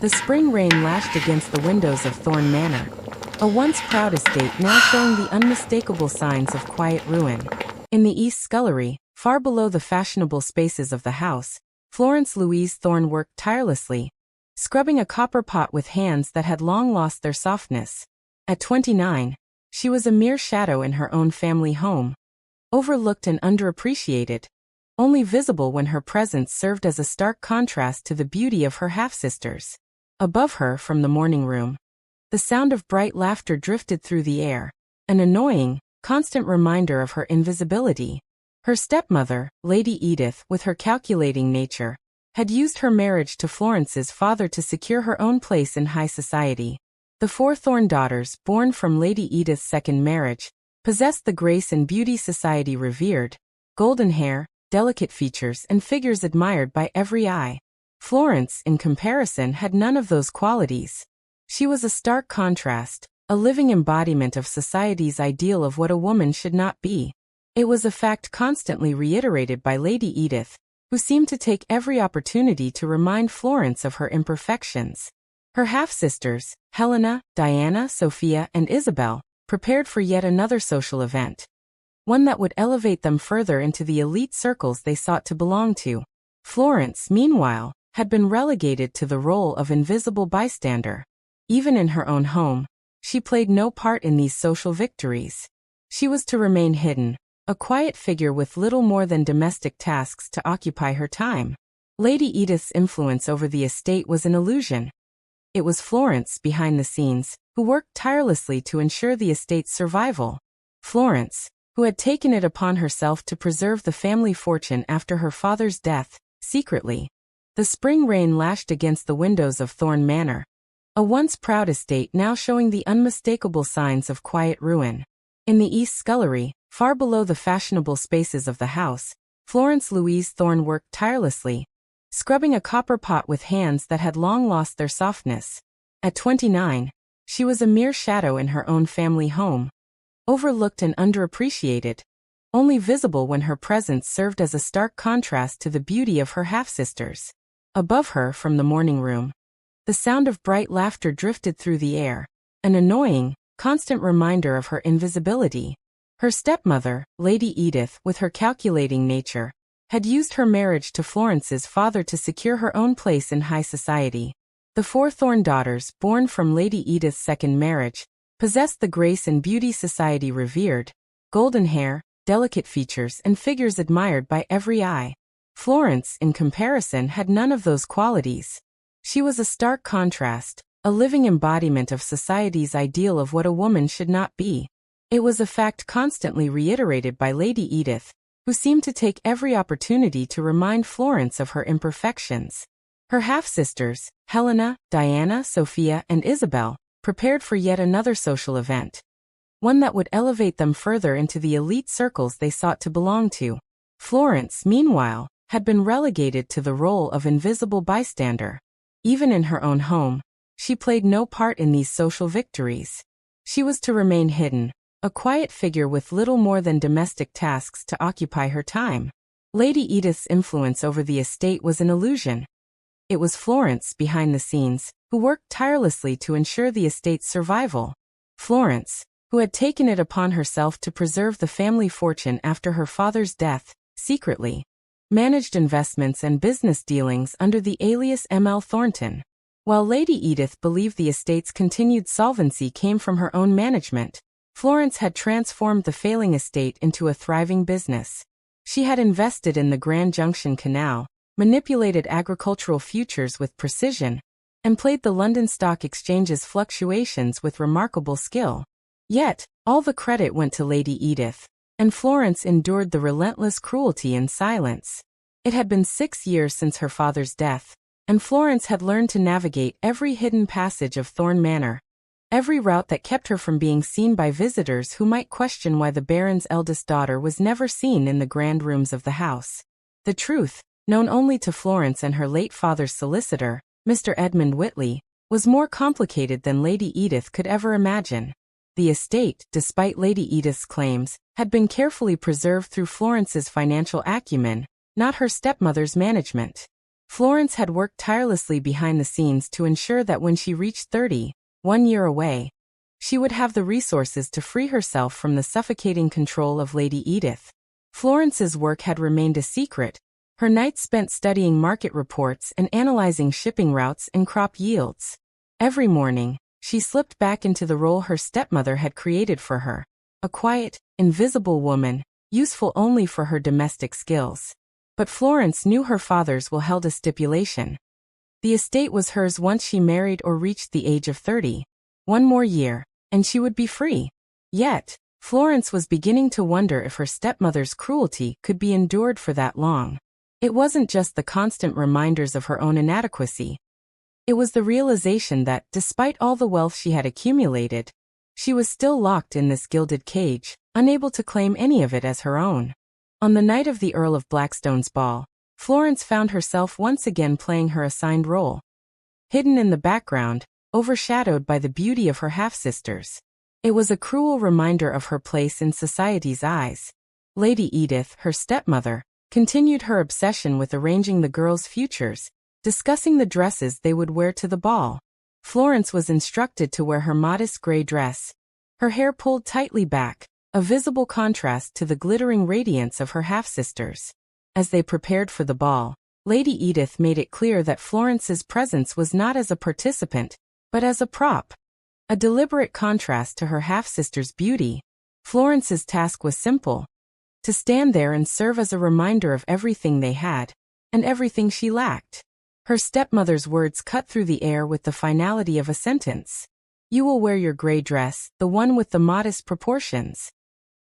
The spring rain lashed against the windows of Thorne Manor, a once proud estate now showing the unmistakable signs of quiet ruin. In the east scullery, far below the fashionable spaces of the house, Florence Louise Thorne worked tirelessly, scrubbing a copper pot with hands that had long lost their softness. At 29, she was a mere shadow in her own family home, overlooked and underappreciated, only visible when her presence served as a stark contrast to the beauty of her half-sisters. Above her from the morning room, the sound of bright laughter drifted through the air, an annoying, constant reminder of her invisibility. Her stepmother, Lady Edith, with her calculating nature, had used her marriage to Florence's father to secure her own place in high society. The four Thorne daughters, born from Lady Edith's second marriage, possessed the grace and beauty society revered, golden hair, delicate features and figures admired by every eye. Florence, in comparison, had none of those qualities. She was a stark contrast, a living embodiment of society's ideal of what a woman should not be. It was a fact constantly reiterated by Lady Edith, who seemed to take every opportunity to remind Florence of her imperfections. Her half-sisters, Helena, Diana, Sophia, and Isabel, prepared for yet another social event, one that would elevate them further into the elite circles they sought to belong to. Florence, meanwhile, had been relegated to the role of invisible bystander. Even in her own home, she played no part in these social victories. She was to remain hidden, a quiet figure with little more than domestic tasks to occupy her time. Lady Edith's influence over the estate was an illusion. It was Florence, behind the scenes, who worked tirelessly to ensure the estate's survival. Florence, who had taken it upon herself to preserve the family fortune after her father's death, secretly. The spring rain lashed against the windows of Thorne Manor, a once proud estate now showing the unmistakable signs of quiet ruin. In the east scullery, far below the fashionable spaces of the house, Florence Louise Thorne worked tirelessly, scrubbing a copper pot with hands that had long lost their softness. At 29, she was a mere shadow in her own family home, overlooked and underappreciated, only visible when her presence served as a stark contrast to the beauty of her half-sisters. Above her from the morning room, the sound of bright laughter drifted through the air, an annoying, constant reminder of her invisibility. Her stepmother, Lady Edith, with her calculating nature, had used her marriage to Florence's father to secure her own place in high society. The four Thorne daughters, born from Lady Edith's second marriage, possessed the grace and beauty society revered, golden hair, delicate features and figures admired by every eye. Florence, in comparison, had none of those qualities. She was a stark contrast, a living embodiment of society's ideal of what a woman should not be. It was a fact constantly reiterated by Lady Edith, who seemed to take every opportunity to remind Florence of her imperfections. Her half-sisters, Helena, Diana, Sophia, and Isabel, prepared for yet another social event, one that would elevate them further into the elite circles they sought to belong to. Florence, meanwhile, had been relegated to the role of invisible bystander. Even in her own home, she played no part in these social victories. She was to remain hidden, a quiet figure with little more than domestic tasks to occupy her time. Lady Edith's influence over the estate was an illusion. It was Florence, behind the scenes, who worked tirelessly to ensure the estate's survival. Florence, who had taken it upon herself to preserve the family fortune after her father's death, secretly managed investments and business dealings under the alias M.L. Thornton. While Lady Edith believed the estate's continued solvency came from her own management, Florence had transformed the failing estate into a thriving business. She had invested in the Grand Junction Canal, manipulated agricultural futures with precision, and played the London Stock Exchange's fluctuations with remarkable skill. Yet, all the credit went to Lady Edith, and Florence endured the relentless cruelty in silence. It had been 6 years since her father's death, and Florence had learned to navigate every hidden passage of Thorne Manor, every route that kept her from being seen by visitors who might question why the Baron's eldest daughter was never seen in the grand rooms of the house. The truth, known only to Florence and her late father's solicitor, Mr. Edmund Whitley, was more complicated than Lady Edith could ever imagine. The estate, despite Lady Edith's claims, had been carefully preserved through Florence's financial acumen, not her stepmother's management. Florence had worked tirelessly behind the scenes to ensure that when she reached 30, 1 year away, she would have the resources to free herself from the suffocating control of Lady Edith. Florence's work had remained a secret, her nights spent studying market reports and analyzing shipping routes and crop yields. Every morning, she slipped back into the role her stepmother had created for her, a quiet, invisible woman, useful only for her domestic skills. But Florence knew her father's will held a stipulation. The estate was hers once she married or reached the age of 30. 1 more year, and she would be free. Yet, Florence was beginning to wonder if her stepmother's cruelty could be endured for that long. It wasn't just the constant reminders of her own inadequacy. It was the realization that, despite all the wealth she had accumulated, she was still locked in this gilded cage, unable to claim any of it as her own. On the night of the Earl of Blackstone's ball, Florence found herself once again playing her assigned role. Hidden in the background, overshadowed by the beauty of her half-sisters. It was a cruel reminder of her place in society's eyes. Lady Edith, her stepmother, continued her obsession with arranging the girls' futures, discussing the dresses they would wear to the ball. Florence was instructed to wear her modest gray dress, her hair pulled tightly back, a visible contrast to the glittering radiance of her half-sisters. As they prepared for the ball, Lady Edith made it clear that Florence's presence was not as a participant, but as a prop. A deliberate contrast to her half-sister's beauty. Florence's task was simple: to stand there and serve as a reminder of everything they had, and everything she lacked. Her stepmother's words cut through the air with the finality of a sentence. You will wear your gray dress, the one with the modest proportions.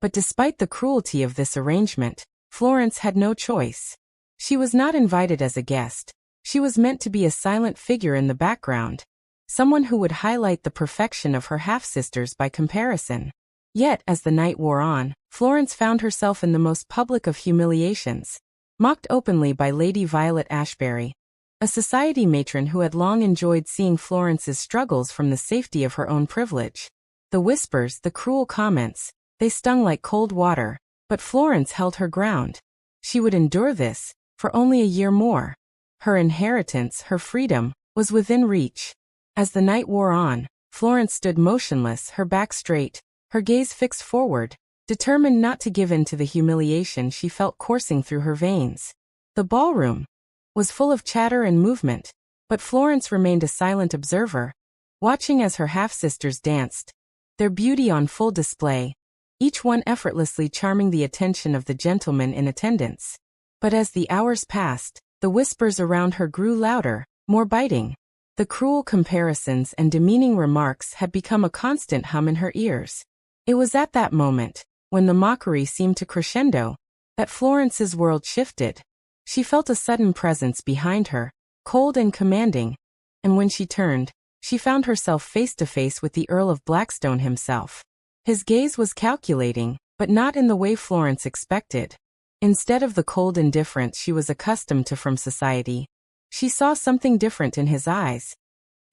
But despite the cruelty of this arrangement, Florence had no choice. She was not invited as a guest. She was meant to be a silent figure in the background, someone who would highlight the perfection of her half-sisters by comparison. Yet, as the night wore on, Florence found herself in the most public of humiliations, mocked openly by Lady Violet Ashbury, a society matron who had long enjoyed seeing Florence's struggles from the safety of her own privilege. The whispers, the cruel comments, they stung like cold water, but Florence held her ground. She would endure this, for only a year more. Her inheritance, her freedom, was within reach. As the night wore on, Florence stood motionless, her back straight, her gaze fixed forward, determined not to give in to the humiliation she felt coursing through her veins. The ballroom was full of chatter and movement, but Florence remained a silent observer, watching as her half-sisters danced, their beauty on full display, each one effortlessly charming the attention of the gentlemen in attendance. But as the hours passed, the whispers around her grew louder, more biting. The cruel comparisons and demeaning remarks had become a constant hum in her ears. It was at that moment, when the mockery seemed to crescendo, that Florence's world shifted. She felt a sudden presence behind her, cold and commanding, and when she turned, she found herself face to face with the Earl of Blackstone himself. His gaze was calculating, but not in the way Florence expected. Instead of the cold indifference she was accustomed to from society, she saw something different in his eyes,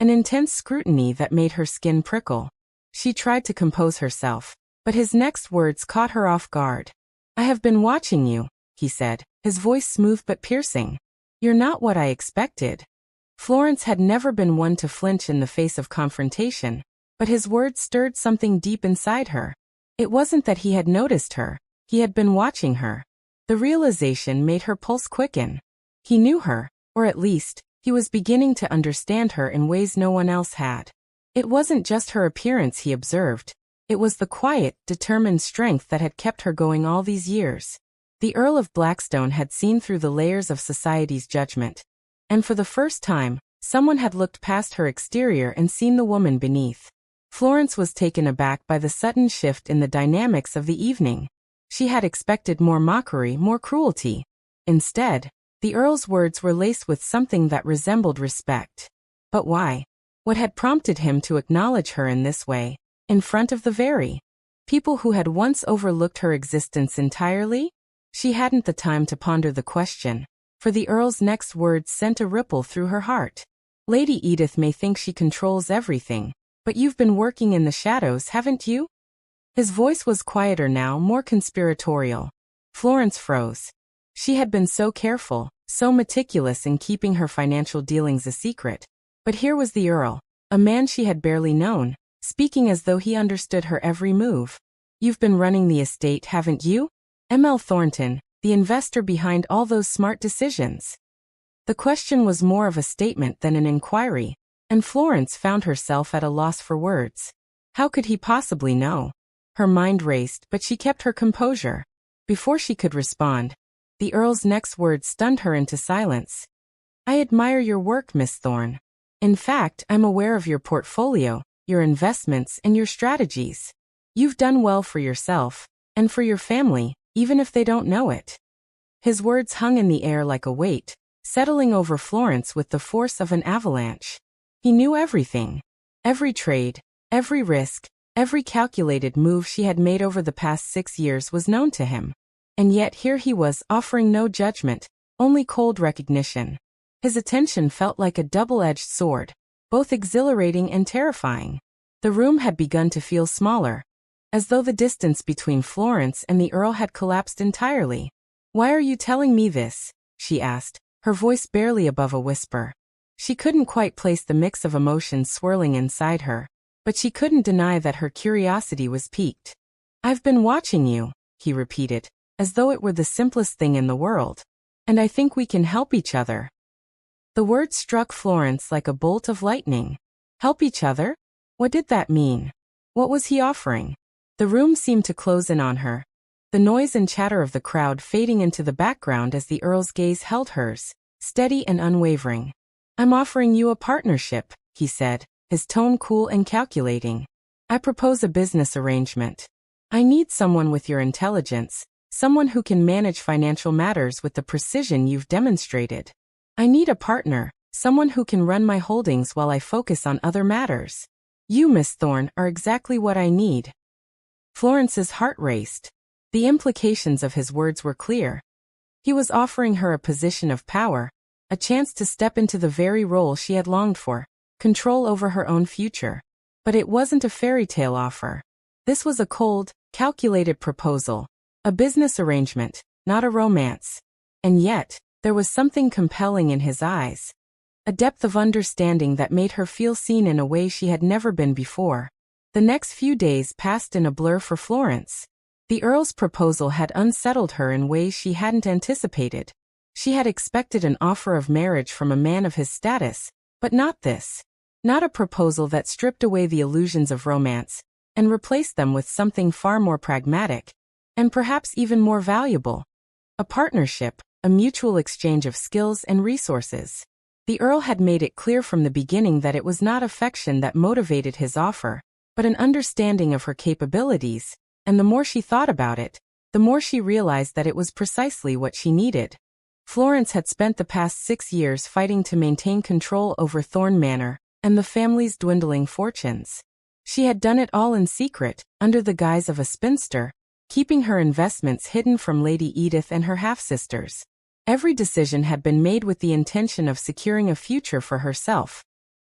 an intense scrutiny that made her skin prickle. She tried to compose herself, but his next words caught her off guard. I have been watching you, he said, his voice smooth but piercing. You're not what I expected. Florence had never been one to flinch in the face of confrontation, but his words stirred something deep inside her. It wasn't that he had noticed her, he had been watching her. The realization made her pulse quicken. He knew her, or at least, he was beginning to understand her in ways no one else had. It wasn't just her appearance he observed. It was the quiet, determined strength that had kept her going all these years. The Earl of Blackstone had seen through the layers of society's judgment, and for the first time, someone had looked past her exterior and seen the woman beneath. Florence was taken aback by the sudden shift in the dynamics of the evening. She had expected more mockery, more cruelty. Instead, the Earl's words were laced with something that resembled respect. But why? What had prompted him to acknowledge her in this way, in front of the very people who had once overlooked her existence entirely? She hadn't the time to ponder the question, for the Earl's next words sent a ripple through her heart. Lady Edith may think she controls everything, but you've been working in the shadows, haven't you? His voice was quieter now, more conspiratorial. Florence froze. She had been so careful, so meticulous in keeping her financial dealings a secret. But here was the Earl, a man she had barely known, speaking as though he understood her every move. "You've been running the estate, haven't you? M.L. Thornton, the investor behind all those smart decisions." The question was more of a statement than an inquiry, and Florence found herself at a loss for words. How could he possibly know? Her mind raced, but she kept her composure. Before she could respond, the Earl's next words stunned her into silence. "I admire your work, Miss Thorne. In fact, I'm aware of your portfolio, your investments, and your strategies. You've done well for yourself, and for your family, even if they don't know it." His words hung in the air like a weight, settling over Florence with the force of an avalanche. He knew everything. Every trade, every risk, every calculated move she had made over the past 6 years was known to him. And yet here he was, offering no judgment, only cold recognition. His attention felt like a double-edged sword, both exhilarating and terrifying. The room had begun to feel smaller, as though the distance between Florence and the Earl had collapsed entirely. "Why are you telling me this?" she asked, her voice barely above a whisper. She couldn't quite place the mix of emotions swirling inside her, but she couldn't deny that her curiosity was piqued. "I've been watching you," he repeated, as though it were the simplest thing in the world. "And I think we can help each other." The word struck Florence like a bolt of lightning. Help each other? What did that mean? What was he offering? The room seemed to close in on her, the noise and chatter of the crowd fading into the background as the Earl's gaze held hers, steady and unwavering. "I'm offering you a partnership," he said, his tone cool and calculating. "I propose a business arrangement. I need someone with your intelligence, someone who can manage financial matters with the precision you've demonstrated. I need a partner, someone who can run my holdings while I focus on other matters. You, Miss Thorne, are exactly what I need." Florence's heart raced. The implications of his words were clear. He was offering her a position of power, a chance to step into the very role she had longed for, control over her own future. But it wasn't a fairy tale offer. This was a cold, calculated proposal, a business arrangement, not a romance. And yet, there was something compelling in his eyes, a depth of understanding that made her feel seen in a way she had never been before. The next few days passed in a blur for Florence. The Earl's proposal had unsettled her in ways she hadn't anticipated. She had expected an offer of marriage from a man of his status, but not this. Not a proposal that stripped away the illusions of romance and replaced them with something far more pragmatic, and perhaps even more valuable. A partnership, a mutual exchange of skills and resources. The Earl had made it clear from the beginning that it was not affection that motivated his offer, but an understanding of her capabilities, and the more she thought about it, the more she realized that it was precisely what she needed. Florence had spent the past 6 years fighting to maintain control over Thorne Manor and the family's dwindling fortunes. She had done it all in secret, under the guise of a spinster, keeping her investments hidden from Lady Edith and her half-sisters. Every decision had been made with the intention of securing a future for herself.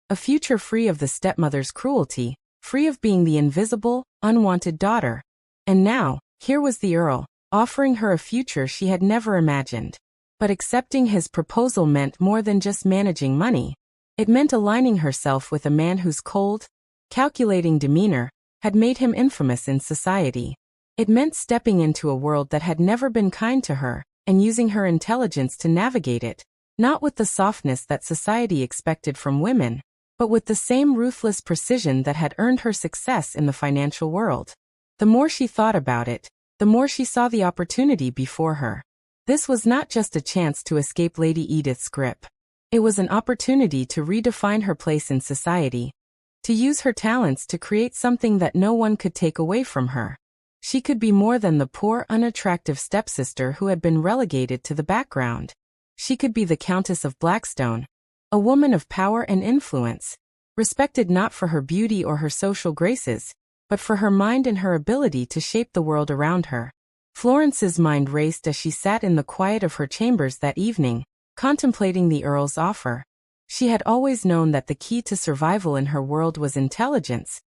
A future free of the stepmother's cruelty, free of being the invisible, unwanted daughter. And now, here was the Earl, offering her a future she had never imagined. But accepting his proposal meant more than just managing money. It meant aligning herself with a man whose cold, calculating demeanor had made him infamous in society. It meant stepping into a world that had never been kind to her, and using her intelligence to navigate it, not with the softness that society expected from women, but with the same ruthless precision that had earned her success in the financial world. The more she thought about it, the more she saw the opportunity before her. This was not just a chance to escape Lady Edith's grip. It was an opportunity to redefine her place in society, to use her talents to create something that no one could take away from her. She could be more than the poor, unattractive stepsister who had been relegated to the background. She could be the Countess of Blackstone, a woman of power and influence, respected not for her beauty or her social graces, but for her mind and her ability to shape the world around her. Florence's mind raced as she sat in the quiet of her chambers that evening, contemplating the Earl's offer. She had always known that the key to survival in her world was intelligence,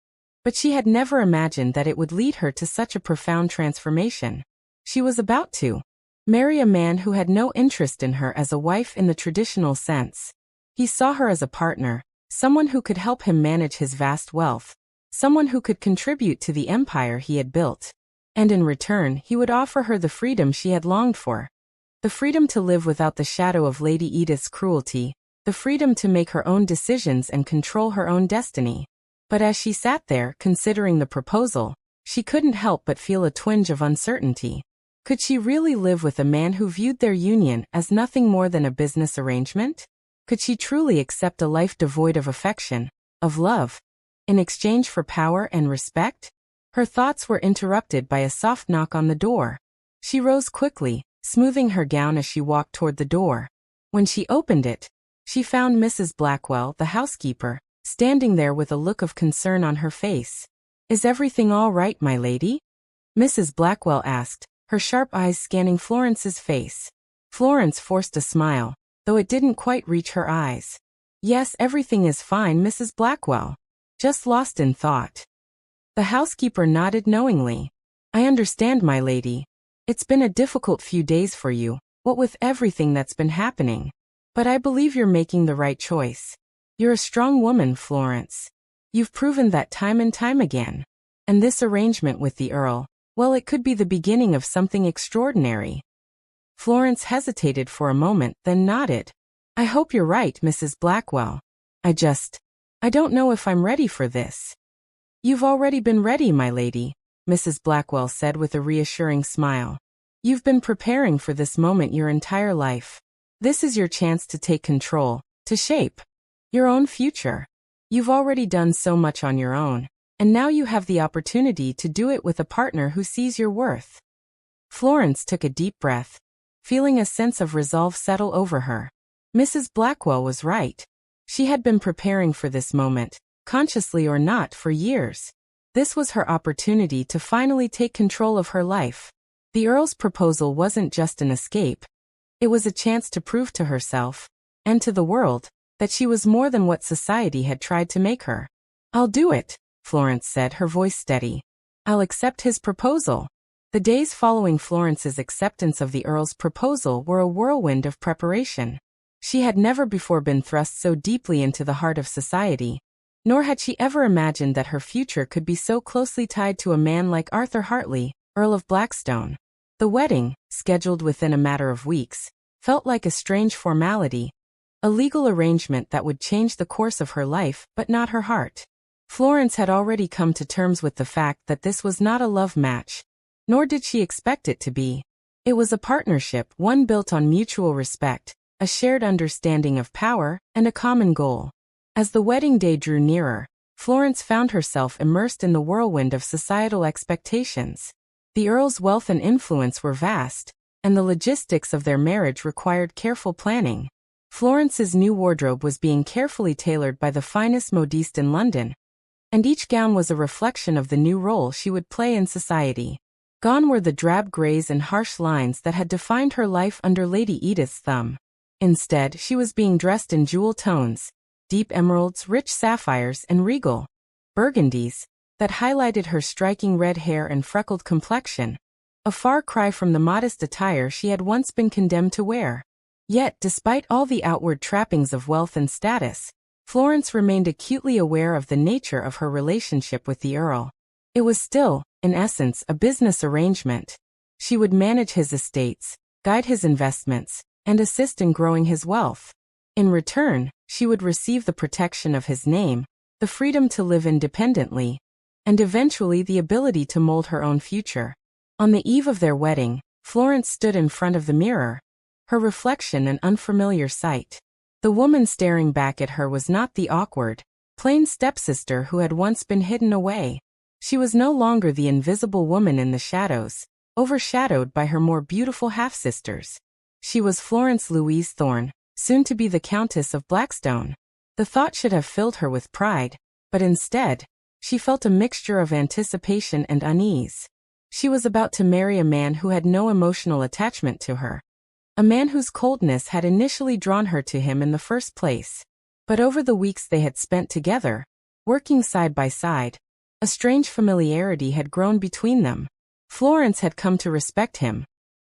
but she had never imagined that it would lead her to such a profound transformation. She was about to Marry a man who had no interest in her as a wife in the traditional sense. He saw her as a partner, someone who could help him manage his vast wealth, someone who could contribute to the empire he had built. And in return, he would offer her the freedom she had longed for. The freedom to live without the shadow of Lady Edith's cruelty, the freedom to make her own decisions and control her own destiny. But as she sat there, considering the proposal, she couldn't help but feel a twinge of uncertainty. Could she really live with a man who viewed their union as nothing more than a business arrangement? Could she truly accept a life devoid of affection, of love, in exchange for power and respect? Her thoughts were interrupted by a soft knock on the door. She rose quickly, smoothing her gown as she walked toward the door. When she opened it, she found Mrs. Blackwell, the housekeeper, standing there with a look of concern on her face. "Is everything all right, my lady?" Mrs. Blackwell asked, her sharp eyes scanning Florence's face. Florence forced a smile, though it didn't quite reach her eyes. "Yes, everything is fine, Mrs. Blackwell. Just lost in thought." The housekeeper nodded knowingly. "I understand, my lady. It's been a difficult few days for you, what with everything that's been happening. But I believe you're making the right choice. You're a strong woman, Florence. You've proven that time and time again. And this arrangement with the Earl, well, it could be the beginning of something extraordinary." Florence hesitated for a moment, then nodded. "I hope you're right, Mrs. Blackwell. I don't know if I'm ready for this." "You've already been ready, my lady," Mrs. Blackwell said with a reassuring smile. "You've been preparing for this moment your entire life. This is your chance to take control, to shape your own future. You've already done so much on your own, and now you have the opportunity to do it with a partner who sees your worth." Florence took a deep breath, feeling a sense of resolve settle over her. Mrs. Blackwell was right. She had been preparing for this moment, consciously or not, for years. This was her opportunity to finally take control of her life. The Earl's proposal wasn't just an escape. It was a chance to prove to herself, and to the world, that she was more than what society had tried to make her. "I'll do it," Florence said, her voice steady. "I'll accept his proposal." The days following Florence's acceptance of the Earl's proposal were a whirlwind of preparation. She had never before been thrust so deeply into the heart of society, nor had she ever imagined that her future could be so closely tied to a man like Arthur Hartley, Earl of Blackstone. The wedding, scheduled within a matter of weeks, felt like a strange formality, a legal arrangement that would change the course of her life but not her heart. Florence had already come to terms with the fact that this was not a love match, nor did she expect it to be. It was a partnership, one built on mutual respect, a shared understanding of power, and a common goal. As the wedding day drew nearer, Florence found herself immersed in the whirlwind of societal expectations. The Earl's wealth and influence were vast, and the logistics of their marriage required careful planning. Florence's new wardrobe was being carefully tailored by the finest modiste in London, and each gown was a reflection of the new role she would play in society. Gone were the drab grays and harsh lines that had defined her life under Lady Edith's thumb. Instead, she was being dressed in jewel tones, deep emeralds, rich sapphires, and regal burgundies that highlighted her striking red hair and freckled complexion, a far cry from the modest attire she had once been condemned to wear. Yet, despite all the outward trappings of wealth and status, Florence remained acutely aware of the nature of her relationship with the Earl. It was still, in essence, a business arrangement. She would manage his estates, guide his investments, and assist in growing his wealth. In return, she would receive the protection of his name, the freedom to live independently, and eventually the ability to mold her own future. On the eve of their wedding, Florence stood in front of the mirror, her reflection an unfamiliar sight. The woman staring back at her was not the awkward, plain stepsister who had once been hidden away. She was no longer the invisible woman in the shadows, overshadowed by her more beautiful half-sisters. She was Florence Louise Thorne, soon to be the Countess of Blackstone. The thought should have filled her with pride, but instead, she felt a mixture of anticipation and unease. She was about to marry a man who had no emotional attachment to her, a man whose coldness had initially drawn her to him in the first place. But over the weeks they had spent together, working side by side, a strange familiarity had grown between them. Florence had come to respect him,